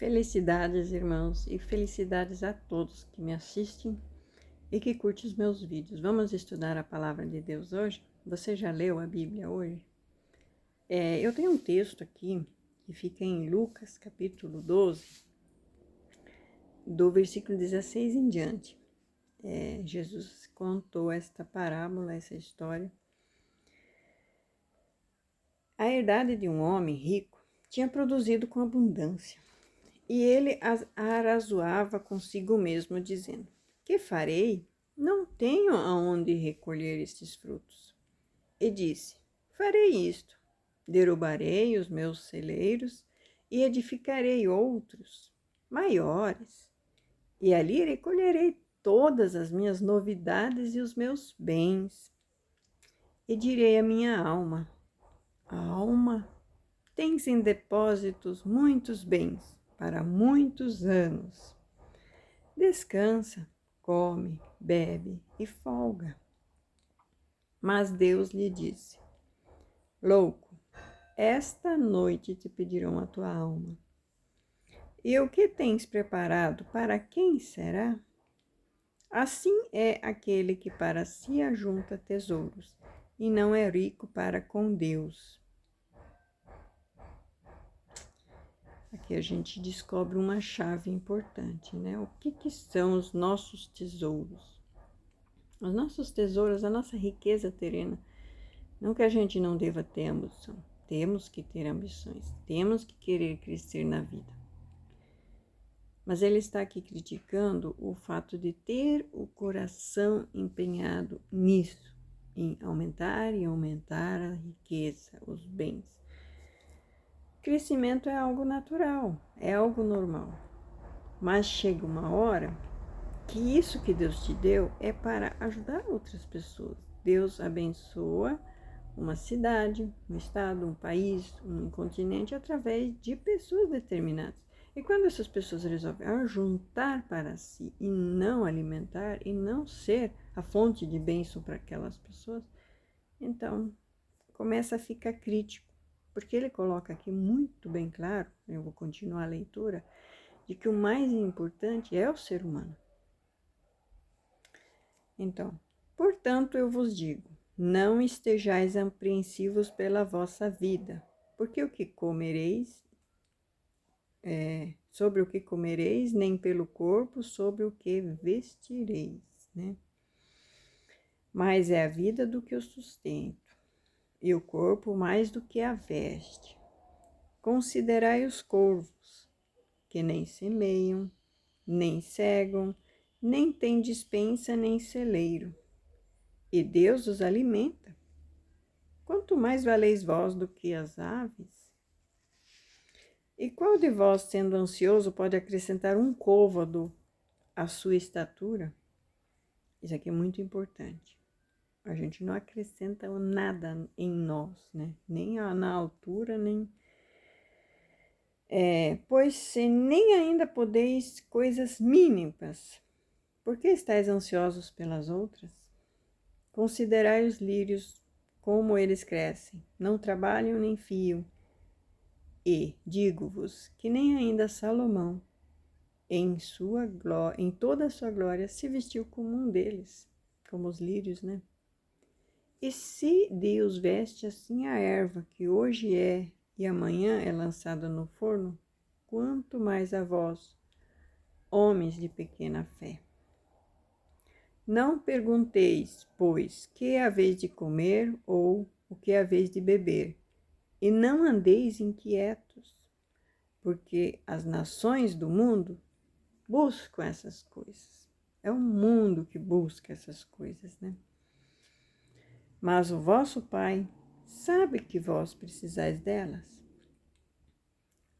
Felicidades, irmãos, e felicidades a todos que me assistem e que curtem os meus vídeos. Vamos estudar a palavra de Deus hoje? Você já leu a Bíblia hoje? Eu tenho um texto aqui que fica em Lucas, capítulo 12, do versículo 16 em diante. Jesus contou esta parábola, essa história. A herdade de um homem rico tinha produzido com abundância. E ele arrazoava consigo mesmo, dizendo: Que farei? Não tenho aonde recolher estes frutos. E disse: Farei isto: derrubarei os meus celeiros e edificarei outros, maiores, e ali recolherei todas as minhas novidades e os meus bens. E direi à minha alma: Alma, tens em depósitos muitos bens para muitos anos. Descansa, come, bebe e folga. Mas Deus lhe disse: Louco, esta noite te pedirão a tua alma. E o que tens preparado, para quem será? Assim é aquele que para si ajunta tesouros e não é rico para com Deus. Aqui a gente descobre uma chave importante, né? O que são os nossos tesouros? Os nossos tesouros, a nossa riqueza terrena. Não que a gente não deva ter ambição. Temos que ter ambições. Temos que querer crescer na vida. Mas ele está aqui criticando o fato de ter o coração empenhado nisso, em aumentar e aumentar a riqueza, os bens. Crescimento é algo natural, é algo normal. Mas chega uma hora que isso que Deus te deu é para ajudar outras pessoas. Deus abençoa uma cidade, um estado, um país, um continente através de pessoas determinadas. E quando essas pessoas resolvem ajuntar para si e não alimentar e não ser a fonte de bênção para aquelas pessoas, então começa a ficar crítico. Porque ele coloca aqui muito bem claro, eu vou continuar a leitura, de que o mais importante é o ser humano. Então, portanto, eu vos digo, não estejais apreensivos pela vossa vida, porque o que comereis, sobre o que comereis, nem pelo corpo, sobre o que vestireis, né? Mais é a vida do que o sustento, e o corpo mais do que a veste. Considerai os corvos, que nem semeiam, nem cegam, nem têm despensa, nem celeiro, e Deus os alimenta. Quanto mais valeis vós do que as aves? E qual de vós, sendo ansioso, pode acrescentar um côvado à sua estatura? Isso aqui é muito importante. A gente não acrescenta nada em nós, né? Nem na altura, nem... pois se nem ainda podeis coisas mínimas, por que estáis ansiosos pelas outras? Considerai os lírios, como eles crescem, não trabalham nem fiam. E digo-vos que nem ainda Salomão, em toda a sua glória, se vestiu como um deles, como os lírios, né? E se Deus veste assim a erva, que hoje é e amanhã é lançada no forno, quanto mais a vós, homens de pequena fé. Não pergunteis, pois, que haveis de comer ou o que haveis de beber, e não andeis inquietos, porque as nações do mundo buscam essas coisas. É o mundo que busca essas coisas, né? Mas o vosso Pai sabe que vós precisais delas.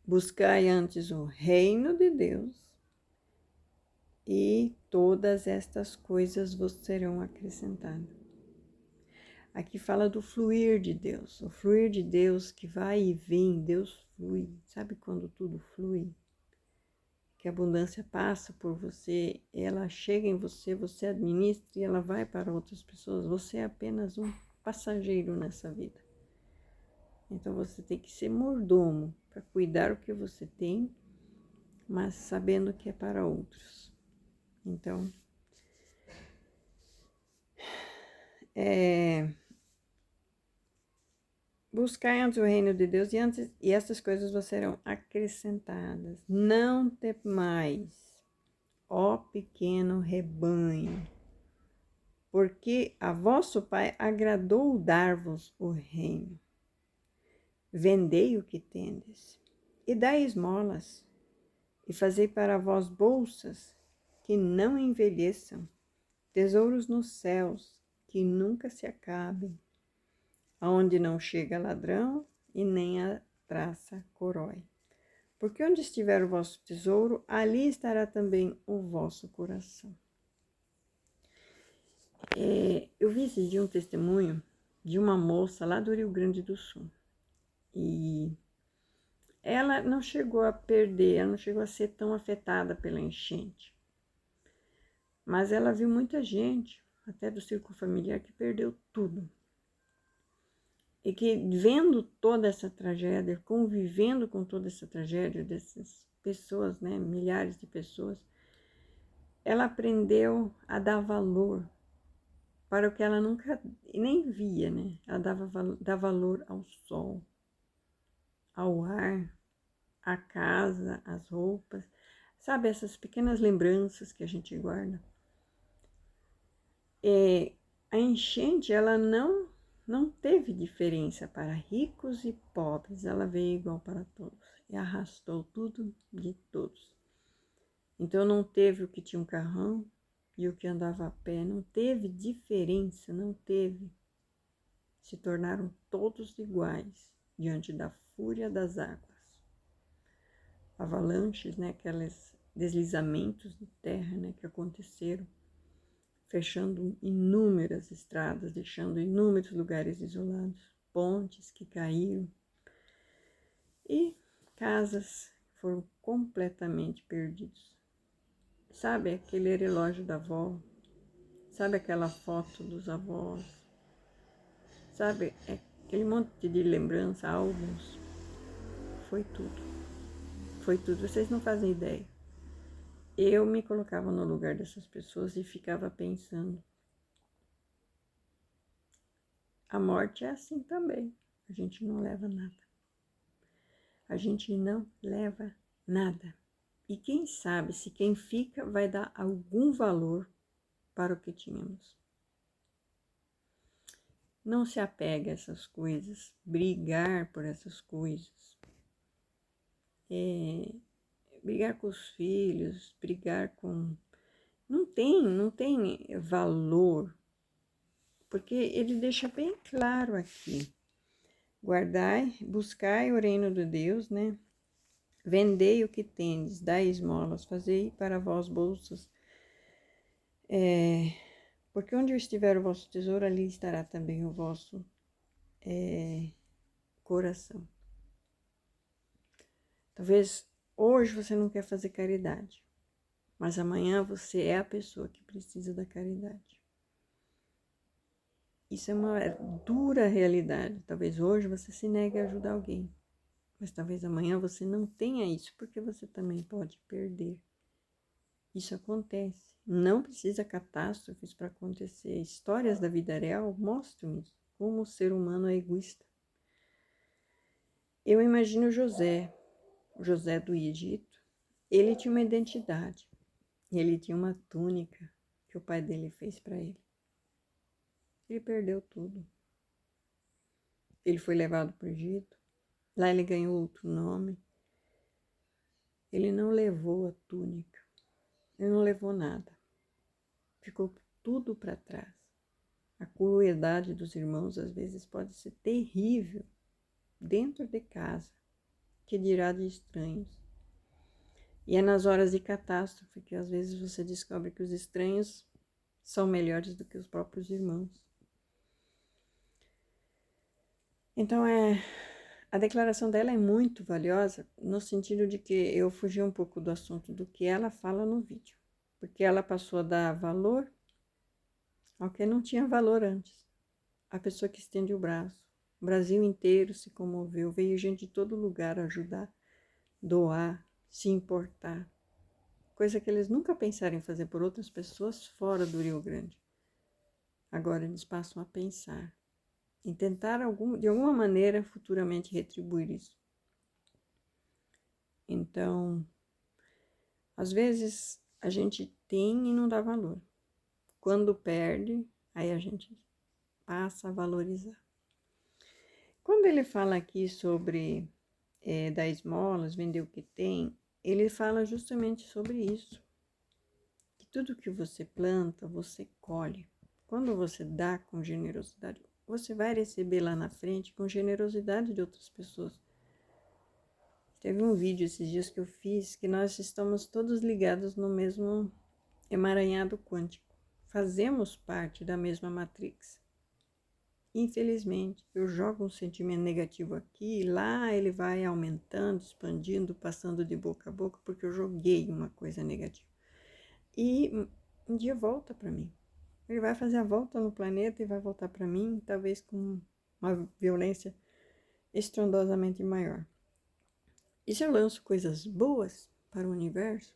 Buscai antes o reino de Deus e todas estas coisas vos serão acrescentadas. Aqui fala do fluir de Deus, o fluir de Deus que vai e vem, Deus flui. Sabe quando tudo flui? Que a abundância passa por você, ela chega em você, você administra e ela vai para outras pessoas. Você é apenas um passageiro nessa vida. Então você tem que ser mordomo para cuidar o que você tem mas sabendo que é para outros. Então, buscai antes o reino de Deus e essas coisas vos serão acrescentadas. Não temais, ó pequeno rebanho, porque a vosso Pai agradou dar-vos o reino. Vendei o que tendes, e dai esmolas, e fazei para vós bolsas que não envelheçam, tesouros nos céus, que nunca se acabem, aonde não chega ladrão e nem a traça corói. Porque onde estiver o vosso tesouro, ali estará também o vosso coração. Eu vi esse dia um testemunho de uma moça lá do Rio Grande do Sul. E ela não chegou a perder, ela não chegou a ser tão afetada pela enchente. Mas ela viu muita gente, até do círculo familiar, que perdeu tudo. E que vendo toda essa tragédia, convivendo com toda essa tragédia dessas pessoas, né, milhares de pessoas, ela aprendeu a dar valor para o que ela nunca nem via, né? Ela dá valor ao sol, ao ar, à casa, às roupas, sabe, essas pequenas lembranças que a gente guarda. A enchente, ela não teve diferença para ricos e pobres, ela veio igual para todos e arrastou tudo de todos. Então não teve o que tinha um carrão e o que andava a pé, não teve diferença, não teve. Se tornaram todos iguais diante da fúria das águas. Avalanches, né, aqueles deslizamentos de terra, né, que aconteceram, fechando inúmeras estradas, deixando inúmeros lugares isolados, pontes que caíram e casas foram completamente perdidas. Sabe aquele relógio da avó? Sabe aquela foto dos avós? Sabe aquele monte de lembrança, álbuns? Foi tudo. Foi tudo. Vocês não fazem ideia. Eu me colocava no lugar dessas pessoas e ficava pensando. A morte é assim também. A gente não leva nada. A gente não leva nada. E quem sabe se quem fica vai dar algum valor para o que tínhamos. Não se apega a essas coisas, brigar por essas coisas. Brigar com os filhos, brigar com... Não tem valor, porque ele deixa bem claro aqui. Guardai, buscai o reino de Deus, né? Vendei o que tendes, dai esmolas, fazei para vós bolsas. Porque onde estiver o vosso tesouro, ali estará também o vosso coração. Talvez hoje você não quer fazer caridade, mas amanhã você é a pessoa que precisa da caridade. Isso é uma dura realidade. Talvez hoje você se negue a ajudar alguém, mas talvez amanhã você não tenha isso, porque você também pode perder. Isso acontece. Não precisa catástrofes para acontecer. Histórias da vida real mostram isso, como o ser humano é egoísta. Eu imagino José do Egito. Ele tinha uma identidade. Ele tinha uma túnica que o pai dele fez para ele. Ele perdeu tudo. Ele foi levado para o Egito. Lá ele ganhou outro nome. Ele não levou a túnica. Ele não levou nada. Ficou tudo para trás. A crueldade dos irmãos às vezes pode ser terrível dentro de casa, que dirá de estranhos. E é nas horas de catástrofe que às vezes você descobre que os estranhos são melhores do que os próprios irmãos. Então a declaração dela é muito valiosa no sentido de que eu fugi um pouco do assunto do que ela fala no vídeo, porque ela passou a dar valor ao que não tinha valor antes. A pessoa que estende o braço. O Brasil inteiro se comoveu, veio gente de todo lugar ajudar, doar, se importar, coisa que eles nunca pensaram em fazer por outras pessoas fora do Rio Grande. Agora eles passam a pensar em tentar de alguma maneira futuramente retribuir isso. Então, às vezes a gente tem e não dá valor. Quando perde, aí a gente passa a valorizar. Quando ele fala aqui sobre dar esmolas, vender o que tem, ele fala justamente sobre isso. Que tudo que você planta, você colhe. Quando você dá com generosidade, você vai receber lá na frente com generosidade de outras pessoas. Teve um vídeo esses dias que eu fiz que nós estamos todos ligados no mesmo emaranhado quântico. Fazemos parte da mesma matrix. Infelizmente, eu jogo um sentimento negativo aqui e lá ele vai aumentando, expandindo, passando de boca a boca, porque eu joguei uma coisa negativa. E um dia volta para mim. Ele vai fazer a volta no planeta e vai voltar para mim, talvez com uma violência estrondosamente maior. E se eu lanço coisas boas para o universo,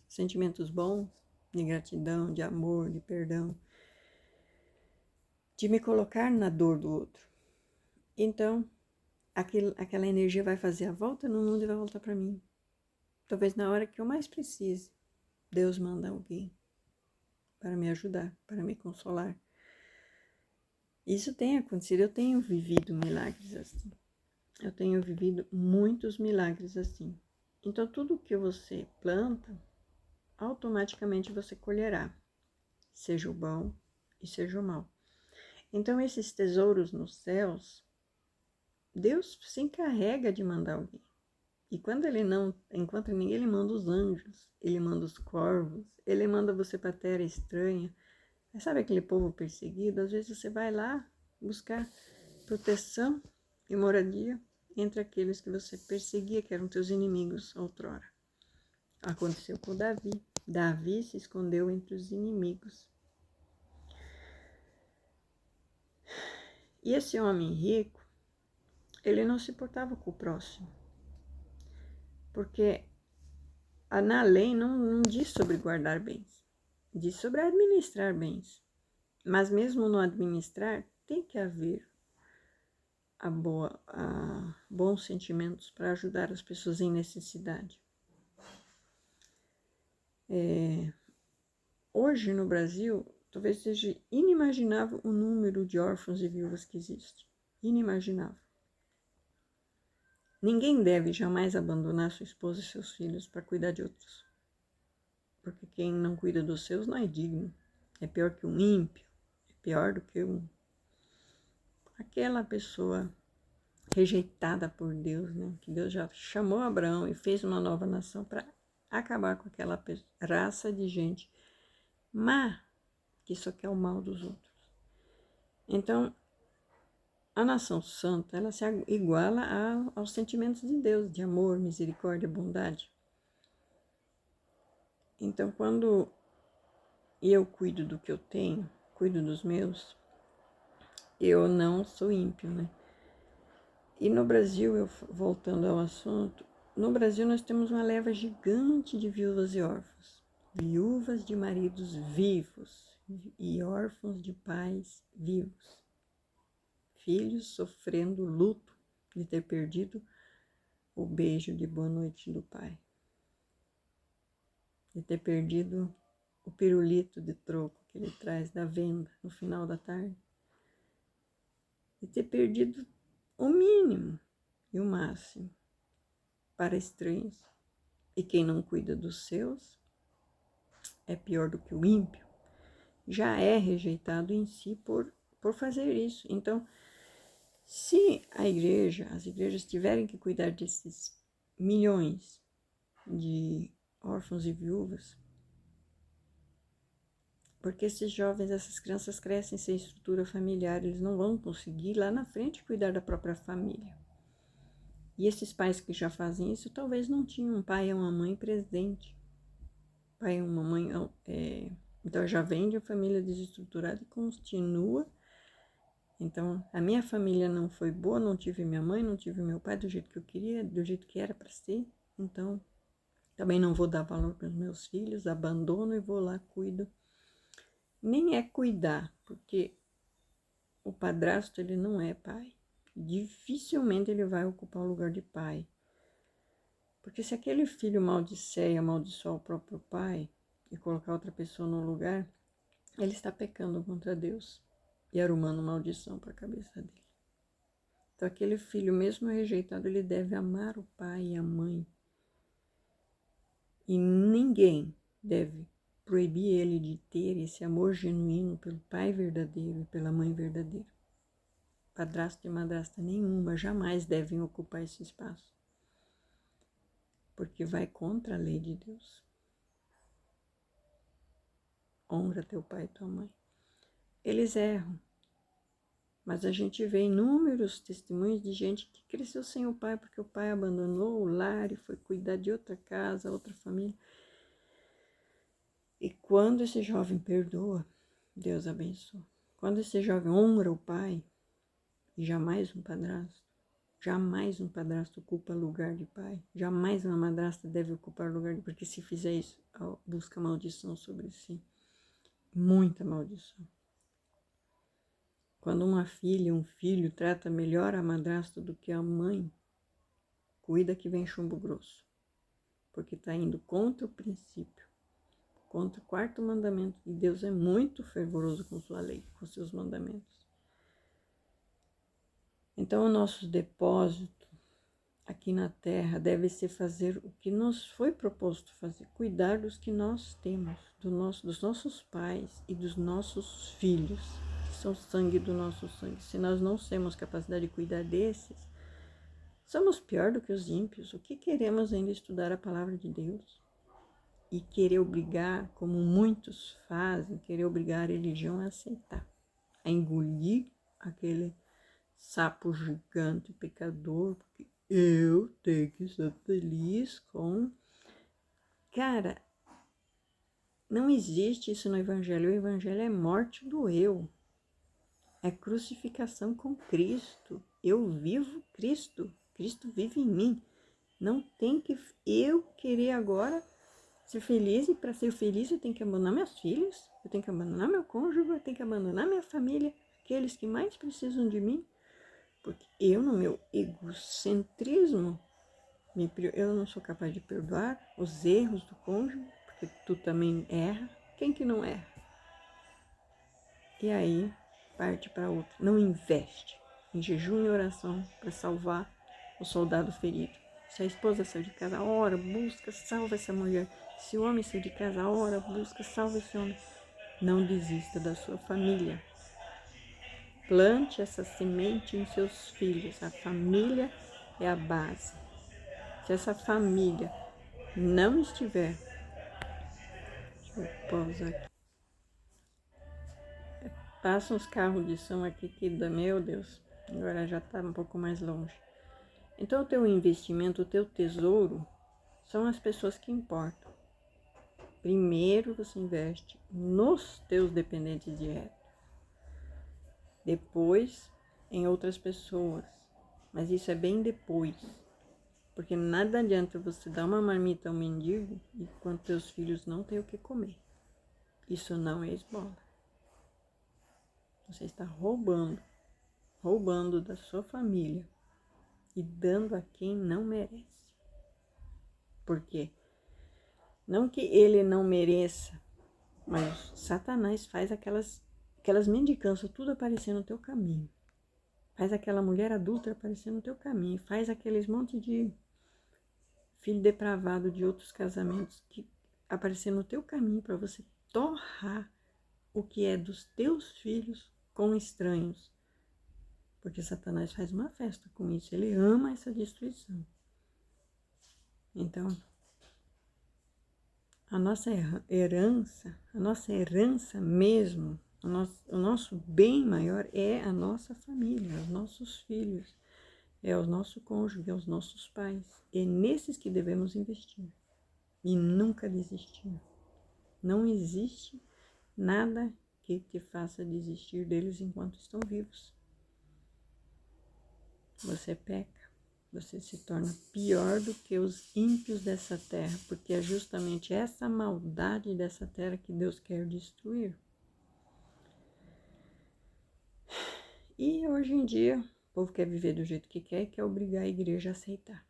sentimentos bons, de gratidão, de amor, de perdão, de me colocar na dor do outro, então aquela energia vai fazer a volta no mundo e vai voltar para mim. Talvez na hora que eu mais precise, Deus manda alguém para me ajudar, para me consolar. Isso tem acontecido, eu tenho vivido milagres assim. Eu tenho vivido muitos milagres assim. Então, tudo que você planta, automaticamente você colherá, seja o bom e seja o mal. Então, esses tesouros nos céus, Deus se encarrega de mandar alguém. E quando ele não encontra ninguém, ele manda os anjos, ele manda os corvos, ele manda você para a terra estranha. Mas sabe aquele povo perseguido? Às vezes você vai lá buscar proteção e moradia entre aqueles que você perseguia, que eram teus inimigos outrora. Aconteceu com Davi. Davi se escondeu entre os inimigos. E esse homem rico, ele não se importava com o próximo. Porque na lei não diz sobre guardar bens. Diz sobre administrar bens. Mas mesmo no administrar, tem que haver bons sentimentos para ajudar as pessoas em necessidade. Hoje no Brasil, talvez seja inimaginável o número de órfãos e viúvas que existe. Inimaginável. Ninguém deve jamais abandonar sua esposa e seus filhos para cuidar de outros. Porque quem não cuida dos seus não é digno. É pior que um ímpio. É pior do que aquela pessoa rejeitada por Deus, né? Que Deus já chamou Abraão e fez uma nova nação para acabar com aquela raça de gente má que só quer o mal dos outros. Então, a nação santa, ela se iguala aos sentimentos de Deus, de amor, misericórdia, bondade. Então, quando eu cuido do que eu tenho, cuido dos meus, eu não sou ímpio, né? E no Brasil, voltando ao assunto, no Brasil nós temos uma leva gigante de viúvas e órfãos. Viúvas de maridos vivos e órfãos de pais vivos. Filhos sofrendo luto de ter perdido o beijo de boa noite do pai. De ter perdido o pirulito de troco que ele traz da venda no final da tarde. De ter perdido o mínimo e o máximo para estranhos. E quem não cuida dos seus é pior do que o ímpio. Já é rejeitado em si por fazer isso. Então, se as igrejas tiverem que cuidar desses milhões de órfãos e viúvas, porque esses jovens, essas crianças crescem sem estrutura familiar, eles não vão conseguir lá na frente cuidar da própria família. E esses pais que já fazem isso, talvez não tinham um pai ou uma mãe presente. Pai ou uma mãe, então já vem de uma família desestruturada e continua. Então, a minha família não foi boa, não tive minha mãe, não tive meu pai do jeito que eu queria, do jeito que era para ser. Então, Também não vou dar valor para os meus filhos, abandono e vou lá, cuido. Nem é cuidar, porque o padrasto ele não é pai. Dificilmente ele vai ocupar o lugar de pai. Porque se aquele filho maldizer e amaldiçoar o próprio pai e colocar outra pessoa no lugar, ele está pecando contra Deus e arrumando maldição para a cabeça dele. Então aquele filho, mesmo rejeitado, ele deve amar o pai e a mãe. E ninguém deve proibir ele de ter esse amor genuíno pelo pai verdadeiro e pela mãe verdadeira. Padrasto e madrasta nenhuma jamais devem ocupar esse espaço, porque vai contra a lei de Deus. Honra teu pai e tua mãe. Eles erram, mas a gente vê inúmeros testemunhos de gente que cresceu sem o pai, porque o pai abandonou o lar e foi cuidar de outra casa, outra família. E quando esse jovem perdoa, Deus abençoa. Quando esse jovem honra o pai, e jamais um padrasto ocupa lugar de pai, jamais uma madrasta deve ocupar lugar de pai, porque se fizer isso, busca maldição sobre si. Muita maldição. Quando uma filha, um filho trata melhor a madrasta do que a mãe, cuida que vem chumbo grosso, porque está indo contra o princípio, contra o quarto mandamento, e Deus é muito fervoroso com sua lei, com seus mandamentos. Então o nosso depósito aqui na terra deve ser fazer o que nos foi proposto fazer, cuidar dos que nós temos, dos nossos pais e dos nossos filhos, que são sangue do nosso sangue. Se nós não temos capacidade de cuidar desses, somos pior do que os ímpios. O que queremos ainda estudar a palavra de Deus? E querer obrigar, como muitos fazem, querer obrigar a religião a aceitar, a engolir aquele sapo gigante, pecador, porque eu tenho que ser feliz com... Cara, não existe isso no Evangelho. O Evangelho é morte do eu. É crucificação com Cristo. Eu vivo Cristo. Cristo vive em mim. Não tem que eu querer agora ser feliz, e para ser feliz eu tenho que abandonar meus filhos, eu tenho que abandonar meu cônjuge, eu tenho que abandonar minha família, aqueles que mais precisam de mim. Porque eu, no meu egocentrismo, eu não sou capaz de perdoar os erros do cônjuge, porque tu também erra. Quem que não erra? E aí, parte para outra. Não investe em jejum e oração para salvar o soldado ferido. Se a esposa saiu de casa, ora, busca, salva essa mulher. Se o homem saiu de casa, ora, busca, salva esse homem. Não desista da sua família. Plante essa semente em seus filhos. A família é a base. Se essa família não estiver... Deixa eu pausar aqui. Passam uns carros de som aqui que dá, meu Deus, agora já está um pouco mais longe. Então o teu investimento, o teu tesouro, são as pessoas que importam. Primeiro você investe nos teus dependentes diretos. Depois em outras pessoas. Mas isso é bem depois. Porque nada adianta você dar uma marmita ao mendigo enquanto teus filhos não têm o que comer. Isso não é esmola. Você está roubando da sua família e dando a quem não merece. Por quê? Não que ele não mereça, mas Satanás faz aquelas mendicâncias tudo aparecer no teu caminho. Faz aquela mulher adulta aparecer no teu caminho. Faz aqueles monte de filho depravado de outros casamentos que aparecer no teu caminho para você torrar o que é dos teus filhos com estranhos. Porque Satanás faz uma festa com isso. Ele ama essa destruição. Então, a nossa herança mesmo, o nosso bem maior é a nossa família, os nossos filhos, é o nosso cônjuge, é os nossos pais. É nesses que devemos investir e nunca desistir. Não existe nada que te faça desistir deles enquanto estão vivos. Você peca, você se torna pior do que os ímpios dessa terra, porque é justamente essa maldade dessa terra que Deus quer destruir. E hoje em dia, o povo quer viver do jeito que quer e quer obrigar a igreja a aceitar.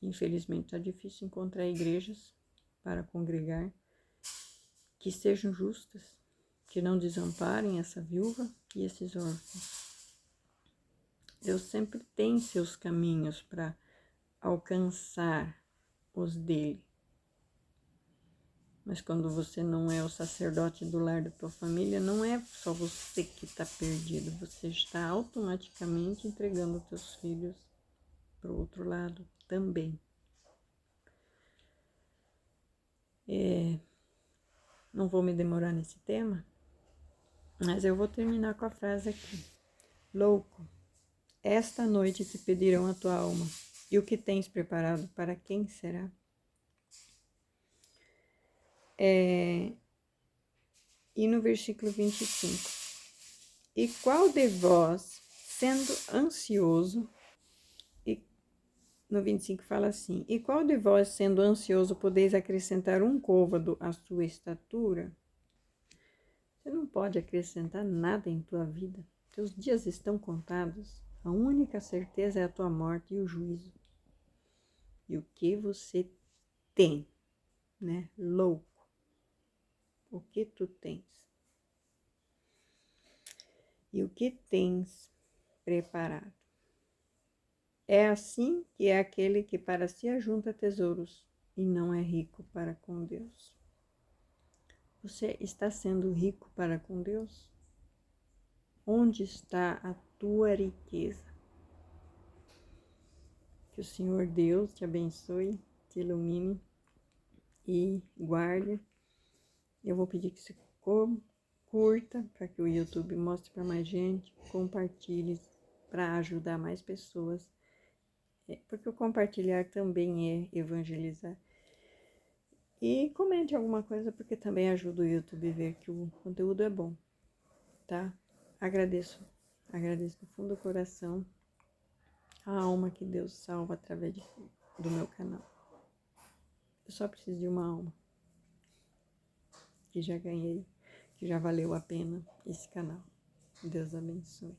Infelizmente, está difícil encontrar igrejas para congregar que sejam justas, que não desamparem essa viúva e esses órfãos. Deus sempre tem seus caminhos para alcançar os dele. Mas quando você não é o sacerdote do lar da tua família, não é só você que está perdido, você está automaticamente entregando os teus filhos para o outro lado também. Não vou me demorar nesse tema, mas eu vou terminar com a frase aqui. Louco, esta noite te pedirão a tua alma, e o que tens preparado para quem será? E no versículo 25. E qual de vós, sendo ansioso, e no 25 fala assim, e qual de vós, sendo ansioso, podeis acrescentar um côvado à sua estatura? Você não pode acrescentar nada em tua vida. Teus dias estão contados. A única certeza é a tua morte e o juízo. E o que você tem, né? Louco. O que tu tens? E o que tens preparado? É assim que é aquele que para si ajunta tesouros e não é rico para com Deus. Você está sendo rico para com Deus? Onde está a tua riqueza? Que o Senhor Deus te abençoe, te ilumine e guarde. Eu vou pedir que você curta para que o YouTube mostre para mais gente, compartilhe para ajudar mais pessoas, porque o compartilhar também é evangelizar. E comente alguma coisa, porque também ajuda o YouTube a ver que o conteúdo é bom, tá? Agradeço do fundo do coração a alma que Deus salva através do meu canal. Eu só preciso de uma alma que já ganhei, que já valeu a pena esse canal. Deus abençoe.